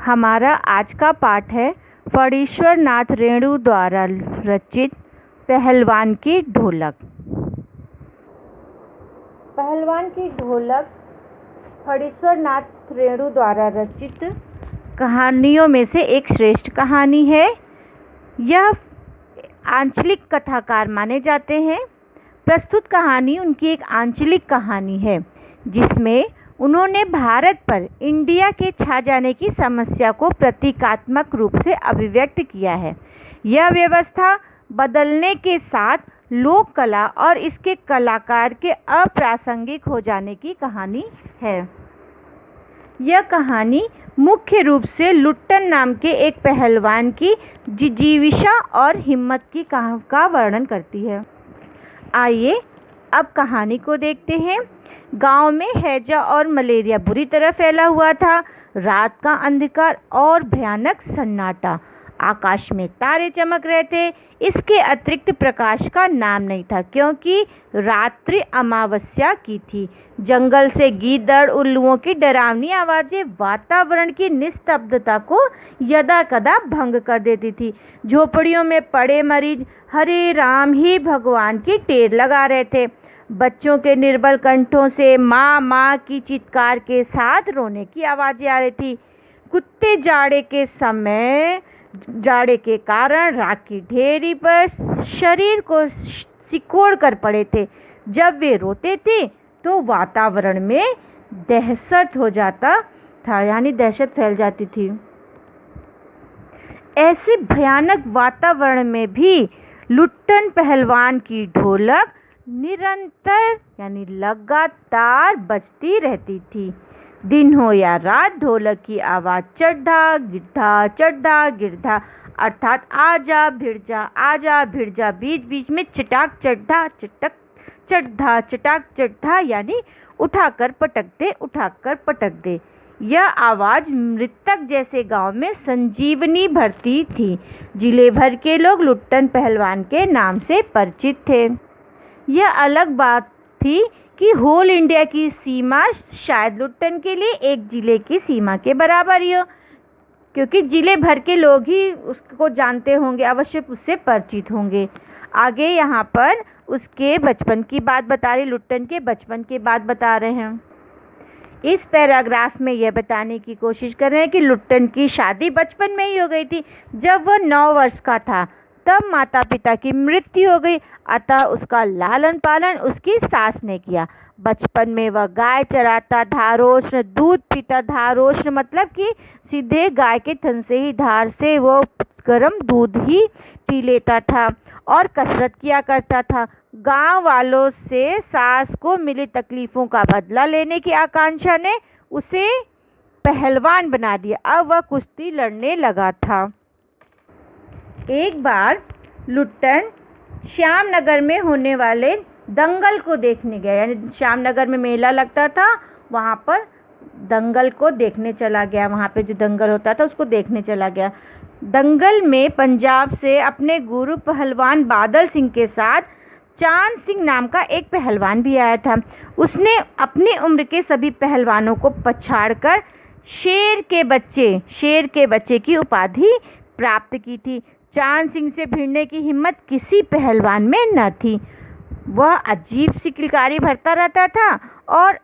हमारा आज का पाठ है फणीश्वर नाथ रेणु द्वारा रचित पहलवान की ढोलक। पहलवान की ढोलक फणीश्वर नाथ रेणु द्वारा रचित कहानियों में से एक श्रेष्ठ कहानी है। यह आंचलिक कथाकार माने जाते हैं। प्रस्तुत कहानी उनकी एक आंचलिक कहानी है जिसमें उन्होंने भारत पर इंडिया के छा जाने की समस्या को प्रतीकात्मक रूप से अभिव्यक्त किया है। यह व्यवस्था बदलने के साथ लोक कला और इसके कलाकार के अप्रासंगिक हो जाने की कहानी है। यह कहानी मुख्य रूप से लुट्टन नाम के एक पहलवान की जिजीविषा और हिम्मत की का वर्णन करती है। आइए अब कहानी को देखते हैं। गांव में हैजा और मलेरिया बुरी तरह फैला हुआ था। रात का अंधकार और भयानक सन्नाटा। आकाश में तारे चमक रहे थे। इसके अतिरिक्त प्रकाश का नाम नहीं था क्योंकि रात्रि अमावस्या की थी। जंगल से गीदड़ उल्लुओं की डरावनी आवाज़ें वातावरण की निस्तब्धता को यदाकदा भंग कर देती थी। झोपड़ियों में पड़े मरीज हरे राम ही भगवान की टेर लगा रहे थे। बच्चों के निर्बल कंठों से माँ माँ की चित्कार के साथ रोने की आवाज़ें आ रही थी। कुत्ते जाड़े के कारण राख की ढेरी पर शरीर को सिकोड़ कर पड़े थे। जब वे रोते थे तो वातावरण में दहशत हो जाता था, यानी दहशत फैल जाती थी। ऐसे भयानक वातावरण में भी लुट्टन पहलवान की ढोलक निरंतर यानी लगातार बजती रहती थी। दिन हो या रात ढोलक की आवाज़ चढ़ा गिरधा अर्थात आजा भिड़ जा, बीच बीच में चटाक चढ़ा यानी उठाकर पटक दे। यह आवाज़ मृतक जैसे गांव में संजीवनी भरती थी। जिले भर के लोग लुट्टन पहलवान के नाम से परिचित थे। यह अलग बात थी कि होल इंडिया की सीमा शायद लुट्टन के लिए एक जिले की सीमा के बराबर ही हो, क्योंकि जिले भर के लोग ही उसको जानते होंगे, अवश्य उससे परिचित होंगे। आगे यहाँ पर उसके बचपन की बात बता रहे, लुट्टन के बचपन की बात बता रहे हैं। इस पैराग्राफ में यह बताने की कोशिश कर रहे हैं कि लुट्टन की शादी बचपन में ही हो गई थी। जब वह 9 वर्ष का था तब माता पिता की मृत्यु हो गई, अतः उसका लालन पालन उसकी सास ने किया। बचपन में वह गाय चराता, धारोष्ण दूध पीता। धारोष्ण मतलब कि सीधे गाय के थन से ही धार से वो गर्म दूध ही पी लेता था और कसरत किया करता था। गांव वालों से सास को मिली तकलीफ़ों का बदला लेने की आकांक्षा ने उसे पहलवान बना दिया। अब वह कुश्ती लड़ने लगा था। एक बार लुट्टन श्यामनगर में होने वाले दंगल को देखने गया, यानी श्यामनगर में मेला लगता था, वहाँ पर दंगल को देखने चला गया। वहाँ पे जो दंगल होता था उसको देखने चला गया। दंगल में पंजाब से अपने गुरु पहलवान बादल सिंह के साथ चांद सिंह नाम का एक पहलवान भी आया था। उसने अपनी उम्र के सभी पहलवानों को पछाड़कर शेर के बच्चे की उपाधि प्राप्त की थी। चांद सिंह से भिड़ने की हिम्मत किसी पहलवान में न थी। वह अजीब सी किलकारी भरता रहता था और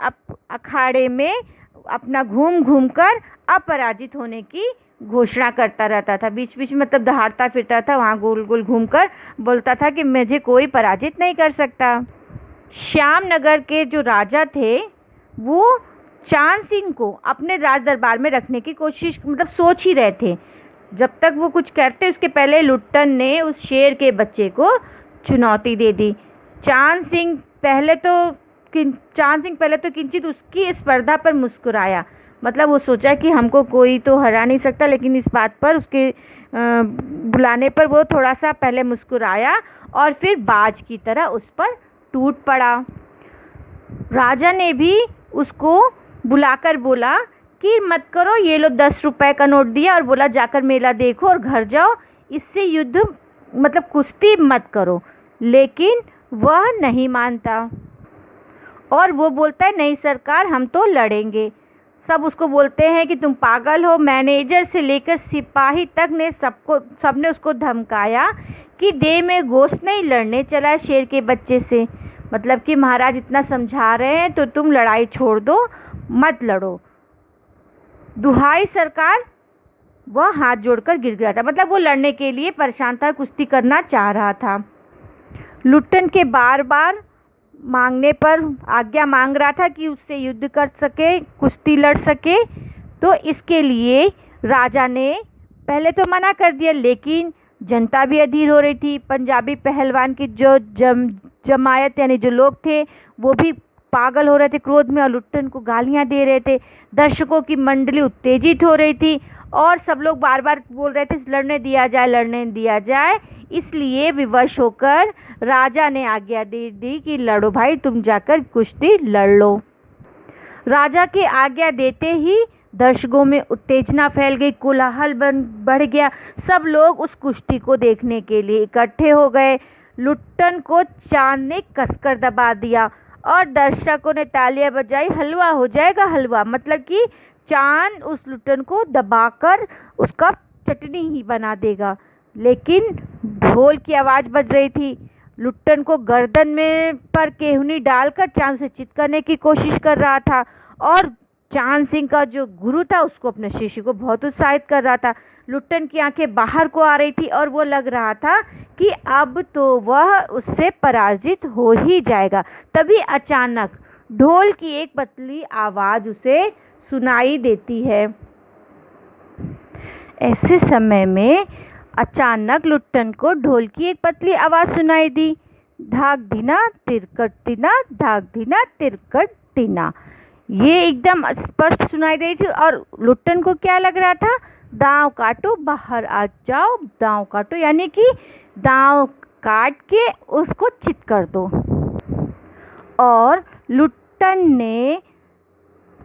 अखाड़े में अपना घूम कर अपराजित होने की घोषणा करता रहता था। बीच बीच में मतलब दहाड़ता फिरता था, वहाँ गोल गोल घूमकर बोलता था कि मुझे कोई पराजित नहीं कर सकता। श्यामनगर के जो राजा थे वो चांद सिंह को अपने राज दरबार में रखने की कोशिश सोच ही रहे थे। जब तक वो कुछ करते उसके पहले लुट्टन ने उस शेर के बच्चे को चुनौती दे दी। चांद सिंह पहले तो किंचित उसकी स्पर्धा पर मुस्कुराया, मतलब वो सोचा कि हमको कोई तो हरा नहीं सकता, लेकिन इस बात पर उसके बुलाने पर वो थोड़ा सा पहले मुस्कुराया और फिर बाज की तरह उस पर टूट पड़ा। राजा ने भी उसको बुलाकर बोला कि मत करो, ये लो 10 रुपए का नोट दिया और बोला जाकर मेला देखो और घर जाओ, इससे युद्ध कुश्ती मत करो। लेकिन वह नहीं मानता और वो बोलता है नहीं सरकार, हम तो लड़ेंगे। सब उसको बोलते हैं कि तुम पागल हो। मैनेजर से लेकर सिपाही तक ने सबने उसको धमकाया कि देह में गोश्त नहीं, लड़ने चला है शेर के बच्चे से। मतलब कि महाराज इतना समझा रहे हैं तो तुम लड़ाई छोड़ दो, मत लड़ो। दुहाई सरकार, वह हाथ जोड़कर गिर गया था। मतलब वो लड़ने के लिए परेशान था, कुश्ती करना चाह रहा था। लुट्टन के बार बार मांगने पर आज्ञा मांग रहा था कि उससे युद्ध कर सके, कुश्ती लड़ सके। तो इसके लिए राजा ने पहले तो मना कर दिया, लेकिन जनता भी अधीर हो रही थी। पंजाबी पहलवान की जो जमायत यानी जो लोग थे वो भी पागल हो रहे थे क्रोध में और लुट्टन को गालियां दे रहे थे। दर्शकों की मंडली उत्तेजित हो रही थी और सब लोग बार बार बोल रहे थे लड़ने दिया जाए, लड़ने दिया जाए। इसलिए विवश होकर राजा ने आज्ञा दे दी कि लड़ो भाई, तुम जाकर कुश्ती लड़ लो। राजा की आज्ञा देते ही दर्शकों में उत्तेजना फैल गई, कोलाहल बढ़ गया। सब लोग उस कुश्ती को देखने के लिए इकट्ठे हो गए। लुट्टन को चांद ने कसकर दबा दिया और दर्शकों ने तालियां बजाई। हलवा हो जाएगा हलवा, मतलब कि चांद उस लुट्टन को दबाकर उसका चटनी ही बना देगा। लेकिन ढोल की आवाज़ बज रही थी। लुट्टन को गर्दन में पर केहूनी डालकर चांद से चित करने की कोशिश कर रहा था और चांद सिंह का जो गुरु था उसको अपने शिष्य को बहुत उत्साहित कर रहा था। लुट्टन की आंखें बाहर को आ रही थी और वो लग रहा था कि अब तो वह उससे पराजित हो ही जाएगा। तभी अचानक ढोल की एक पतली आवाज़ उसे सुनाई देती है। ऐसे समय में अचानक लुट्टन को ढोल की एक पतली आवाज़ सुनाई दी, धाक धीना तिरकट तीना, धाक धीना तिरकट तीना। ये एकदम स्पष्ट सुनाई दे रही थी और लुट्टन को क्या लग रहा था, दांव काटो बाहर आ जाओ, दांव काटो यानी कि दांव काट के उसको चित कर दो। और लुट्टन ने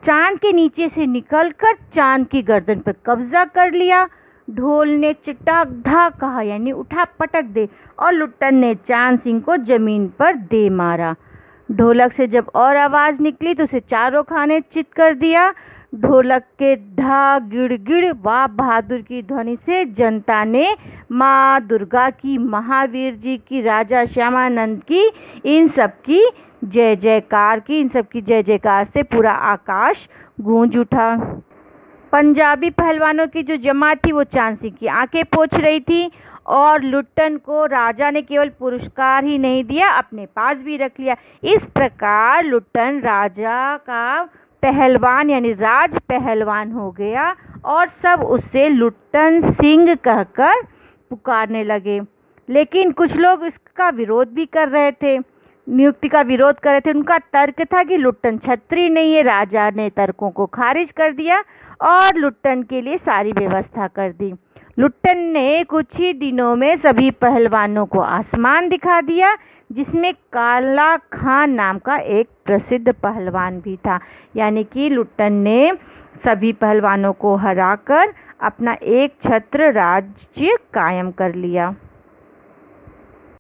चांद के नीचे से निकलकर चांद की गर्दन पर कब्जा कर लिया। ढोल ने चटाक धा कहा यानी उठा पटक दे और लुट्टन ने चांद सिंह को जमीन पर दे मारा। ढोलक से जब और आवाज़ निकली तो उसे चारों खाने चित कर दिया। ढोलक के धा गिड़ गिड़ वाह बहादुर की ध्वनि से जनता ने माँ दुर्गा की, महावीर जी की, राजा श्यामानंद की, इन सब की जय जयकार की। इन सब की जय जयकार से पूरा आकाश गूंज उठा। पंजाबी पहलवानों की जो जमात थी वो चांद सिंह की आंखें पोंछ रही थी और लुट्टन को राजा ने केवल पुरस्कार ही नहीं दिया, अपने पास भी रख लिया। इस प्रकार लुट्टन राजा का पहलवान यानी राज पहलवान हो गया और सब उससे लुट्टन सिंह कहकर पुकारने लगे। लेकिन कुछ लोग इसका विरोध भी कर रहे थे, नियुक्ति का विरोध कर रहे थे। उनका तर्क था कि लुट्टन छत्री नहीं है। राजा ने तर्कों को खारिज कर दिया और लुट्टन के लिए सारी व्यवस्था कर दी। लुट्टन ने कुछ ही दिनों में सभी पहलवानों को आसमान दिखा दिया, जिसमें काला खान नाम का एक प्रसिद्ध पहलवान भी था। यानी कि लुट्टन ने सभी पहलवानों को हराकर अपना एक छत्र राज्य कायम कर लिया।